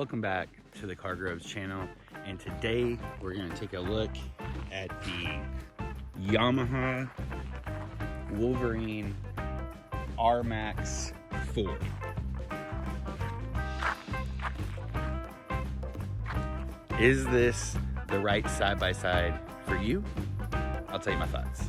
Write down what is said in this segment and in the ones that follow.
Welcome back to the Car Groves channel, and today we're going to take a look at the Yamaha Wolverine RMAX 4. Is this the right side-by-side for you? I'll tell you my thoughts.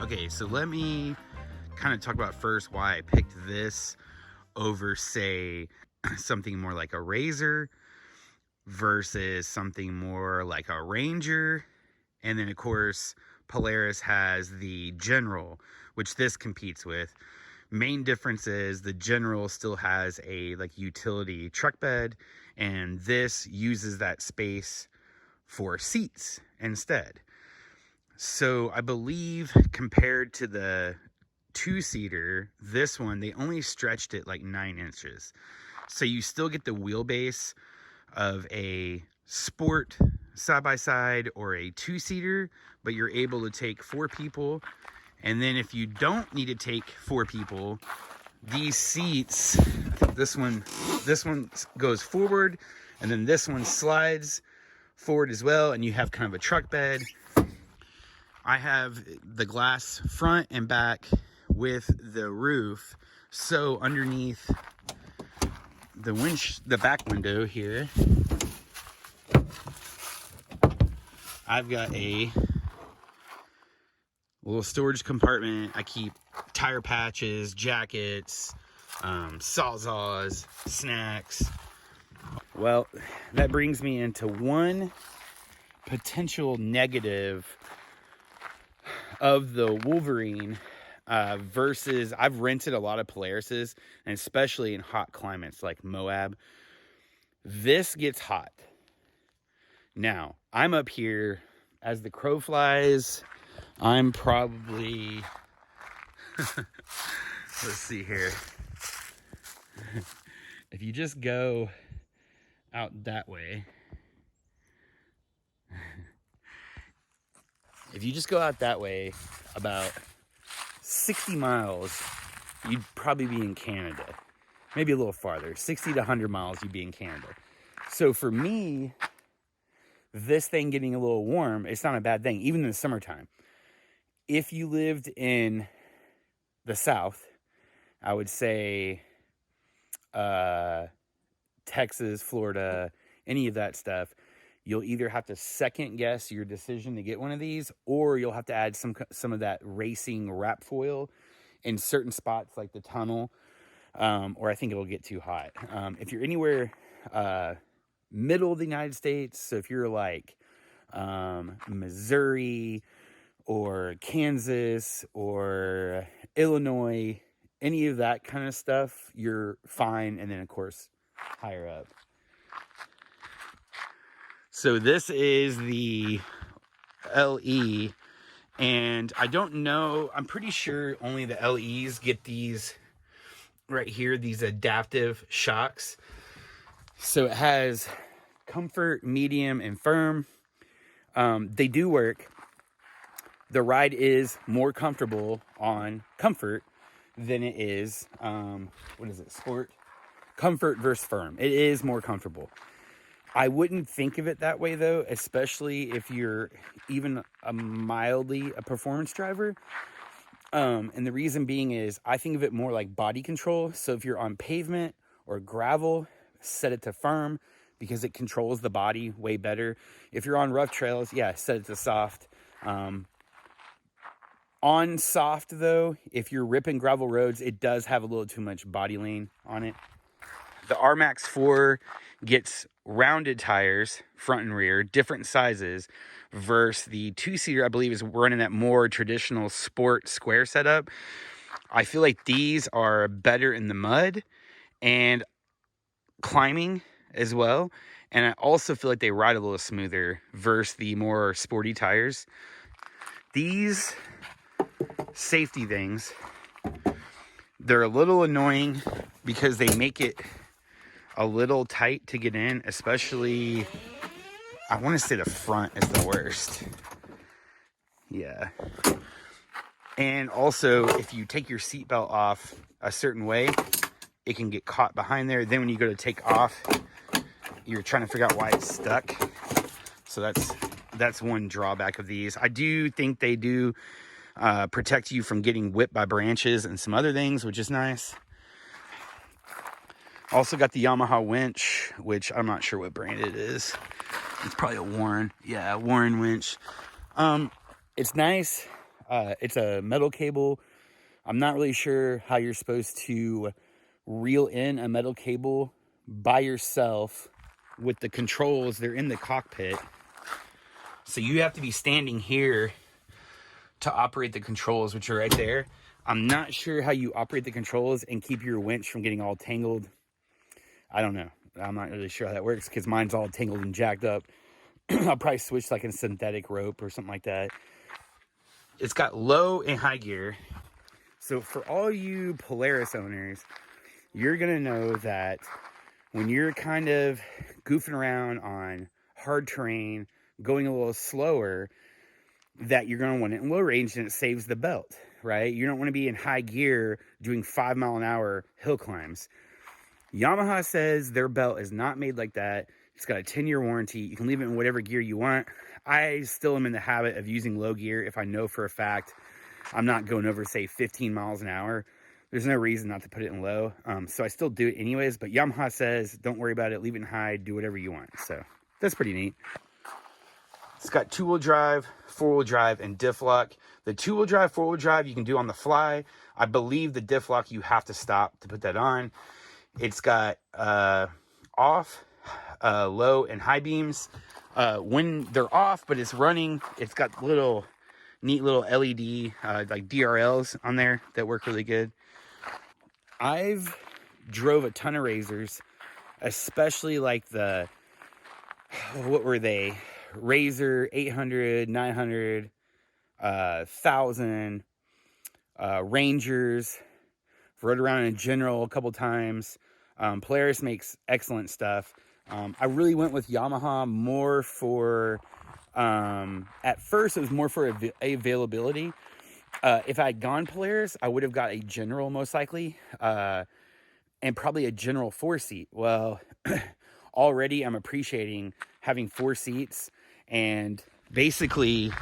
Okay, so let me kind of talk about first why I picked this over, say, something more like a Razor versus something more like a Ranger. And then, of course, Polaris has the General, which this competes with. Main difference is the General still has a utility truck bed, and this uses that space for seats instead. So I believe compared to the two-seater, this one, they only stretched it like 9 inches. So you still get the wheelbase of a sport side-by-side or a two-seater, but you're able to take 4 people. And then if you don't need to take 4 people, these seats, this one goes forward, and then this one slides forward as well, and you have kind of a truck bed. I have the glass front and back with the roof, so underneath the winch, the back window here, I've got a little storage compartment. I keep tire patches, jackets, sawzalls, snacks. Well, that brings me into one potential negative of the Wolverine versus, I've rented a lot of Polarises, and especially in hot climates like Moab, this gets hot. Now, I'm up here, as the crow flies, I'm probably, let's see here. If you just go out that way, if you just go out that way about 60 miles, you'd probably be in Canada. Maybe a little farther, 60 to 100 miles, you'd be in Canada. So for me, this thing getting a little warm, it's not a bad thing, even in the summertime. If you lived in the South, I would say Texas, Florida, any of that stuff, you'll either have to second guess your decision to get one of these, or you'll have to add some of that racing wrap foil in certain spots like the tunnel, or I think it'll get too hot. If you're anywhere middle of the United States, so if you're like Missouri or Kansas or Illinois, any of that kind of stuff, you're fine. And then, of course, higher up. So this is the LE, and I don't know, I'm pretty sure only the LEs get these right here, these adaptive shocks. So it has comfort, medium, and firm. They do work. The ride is more comfortable on comfort than it is, sport? Comfort versus firm. It is more comfortable. I wouldn't think of it that way, though, especially if you're even mildly a performance driver. And the reason being is I think of it more like body control. So if you're on pavement or gravel, set it to firm because it controls the body way better. If you're on rough trails, yeah, set it to soft. On soft, though, if you're ripping gravel roads, it does have a little too much body lean on it. The RMAX 4 gets rounded tires, front and rear, different sizes, versus the 2-seater, I believe, is running that more traditional sport square setup. I feel like these are better in the mud and climbing as well. And I also feel like they ride a little smoother versus the more sporty tires. These safety things, they're a little annoying because they make it a little tight to get in, especially, I want to say the front is the worst. Yeah. And also, if you take your seatbelt off a certain way, it can get caught behind there. Then when you go to take off, you're trying to figure out why it's stuck. So that's one drawback of these. I do think they do protect you from getting whipped by branches and some other things, which is nice. Also got the Yamaha winch, which I'm not sure what brand it is. It's probably a Warren. Yeah, Warren winch. It's nice. It's a metal cable. I'm not really sure how you're supposed to reel in a metal cable by yourself with the controls. They're in the cockpit. So you have to be standing here to operate the controls, which are right there. I'm not sure how you operate the controls and keep your winch from getting all tangled. I don't know. I'm not really sure how that works because mine's all tangled and jacked up. I'll probably switch like a synthetic rope or something like that. It's got low and high gear. So for all you Polaris owners, you're going to know that when you're kind of goofing around on hard terrain, going a little slower, that you're going to want it in low range, and it saves the belt, right? You don't want to be in high gear doing 5 mile an hour hill climbs. Yamaha says their belt is not made like that. It's got a 10-year warranty. You can leave it in whatever gear you want. I still am in the habit of using low gear if I know for a fact I'm not going over, say, 15 miles an hour. There's no reason not to put it in low. So I still do it anyways, but Yamaha says don't worry about it, leave it in high, do whatever you want. So that's pretty neat. It's got 2-wheel drive, 4-wheel drive, and diff lock. The 2-wheel drive, 4-wheel drive you can do on the fly. I believe the diff lock you have to stop to put that on. It's got off, low, and high beams. When they're off, but it's running, it's got neat little LED like DRLs on there that work really good. I've drove a ton of razors, especially like what were they? Razor 800, 900, 1000, Rangers. Rode around in general a couple times. Polaris makes excellent stuff. I really went with Yamaha more for, at first it was more for availability. If I had gone Polaris, I would have got a general most likely, and probably a general 4-seat. Well, already I'm appreciating having 4 seats, and basically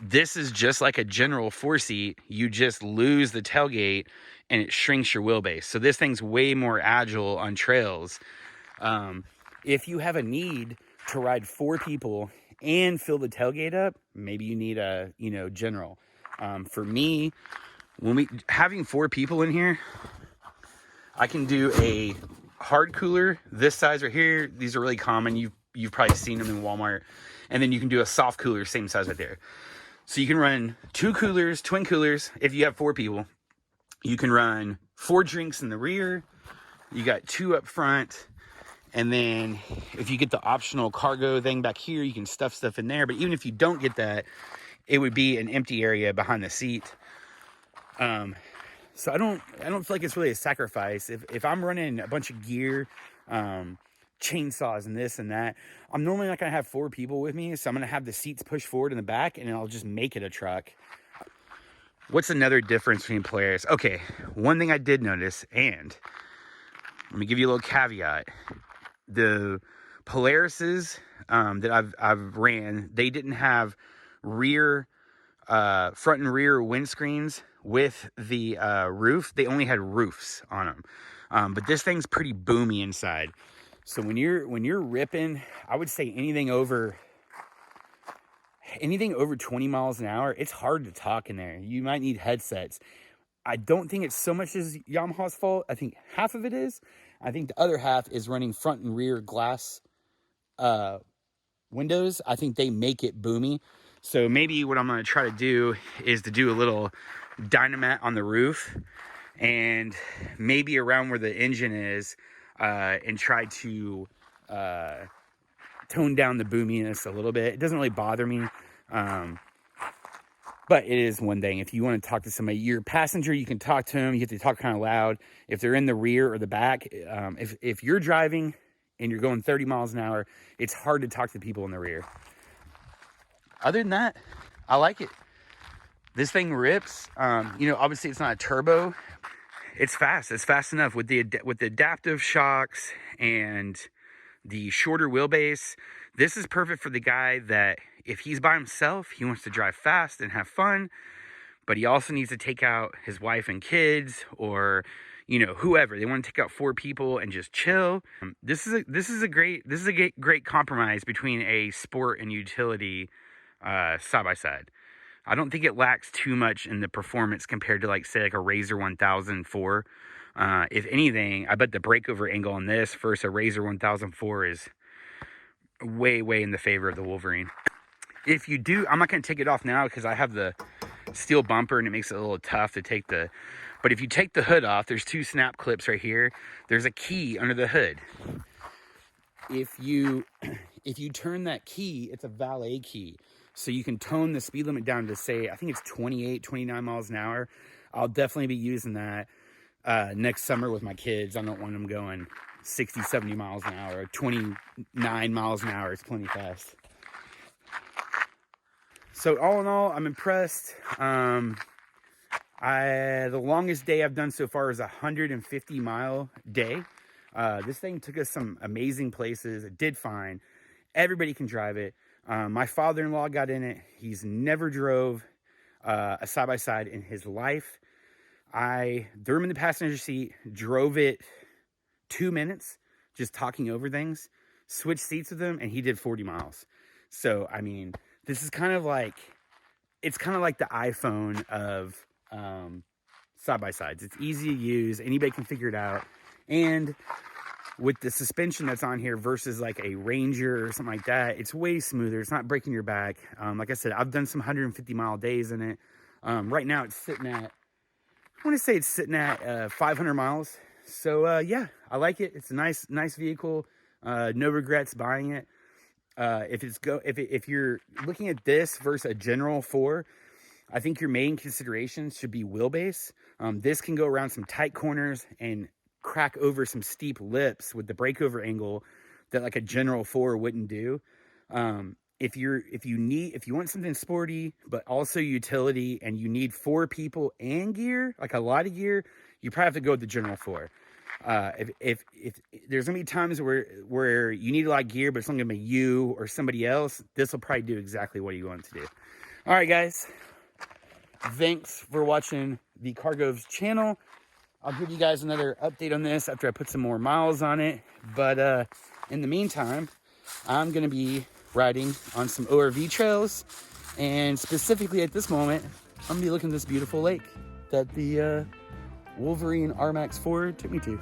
this is just like a general 4-seat. You just lose the tailgate and it shrinks your wheelbase. So this thing's way more agile on trails. If you have a need to ride 4 people and fill the tailgate up, maybe you need a, general. For me, having 4 people in here, I can do a hard cooler this size right here. These are really common. You've probably seen them in Walmart. And then you can do a soft cooler, same size right there. So you can run 2 coolers, twin coolers, if you have 4 people. You can run 4 drinks in the rear. You got 2 up front. And then if you get the optional cargo thing back here, you can stuff stuff in there. But even if you don't get that, it would be an empty area behind the seat. So I don't feel like it's really a sacrifice. If I'm running a bunch of gear, chainsaws and this and that, I'm normally not going to have 4 people with me. So I'm going to have the seats pushed forward in the back, and I'll just make it a truck. What's another difference between Polaris? Okay, one thing I did notice, and let me give you a little caveat. The Polarises that I've ran, they didn't have front and rear windscreens with the roof. They only had roofs on them. But this thing's pretty boomy inside. So when you're ripping, I would say anything over 20 miles an hour, it's hard to talk in there. You might need headsets. I don't think it's so much as Yamaha's fault. I think half of it is. I think the other half is running front and rear glass windows. I think they make it boomy. So maybe what I'm going to try to do is to do a little dynamat on the roof and maybe around where the engine is, and try to tone down the boominess a little bit. It doesn't really bother me. But it is one thing. If you want to talk to somebody, your passenger, you can talk to them. You have to talk kind of loud. If they're in the rear or the back, if you're driving and you're going 30 miles an hour, it's hard to talk to people in the rear. Other than that, I like it. This thing rips. You know, obviously it's not a turbo. It's fast. It's fast enough with the adaptive shocks and the shorter wheelbase. This is perfect for the guy that if he's by himself, he wants to drive fast and have fun, but he also needs to take out his wife and kids, or, you know, whoever. They want to take out 4 people and just chill. This is a great compromise between a sport and utility side by side. I don't think it lacks too much in the performance compared to, like, say, like a Razor 1004. If anything, I bet the breakover angle on this versus a Razor 1004 is way in the favor of the Wolverine. If you do, I'm not going to take it off now because I have the steel bumper and it makes it a little tough to take the, but if you take the hood off, there's 2 snap clips right here. There's a key under the hood. If you turn that key, it's a valet key. So you can tone the speed limit down to, say, I think it's 28, 29 miles an hour. I'll definitely be using that next summer with my kids. I don't want them going 60, 70 miles an hour. 29 miles an hour is plenty fast. So all in all, I'm impressed. The longest day I've done so far is a 150-mile day. This thing took us some amazing places. It did fine. Everybody can drive it. My father-in-law got in it. He's never drove a side-by-side in his life. I threw him in the passenger seat, drove it 2 minutes, just talking over things, switched seats with him, and he did 40 miles. So, I mean, this is kind of like, it's kind of like the iPhone of side-by-sides. It's easy to use. Anybody can figure it out. And with the suspension that's on here versus like a Ranger or something like that, it's way smoother. It's not breaking your back. Like I said, I've done some 150-mile days in it. Right now it's sitting at, I want to say it's sitting at 500 miles. So yeah, I like it. It's a nice vehicle. No regrets buying it. If you're looking at this versus a General 4, I think your main considerations should be wheelbase. This can go around some tight corners and crack over some steep lips with the breakover angle that like a General 4 wouldn't do. If you want something sporty but also utility, and you need 4 people and gear, like a lot of gear, you probably have to go with the General 4. If there's gonna be times where you need a lot of gear, but it's not gonna be you or somebody else, this will probably do exactly what you want it to do. All right, guys. Thanks for watching the Cargo's channel. I'll give you guys another update on this after I put some more miles on it. But in the meantime, I'm gonna be riding on some ORV trails, and specifically at this moment, I'm gonna be looking at this beautiful lake that the Wolverine RMAX 4 took me to.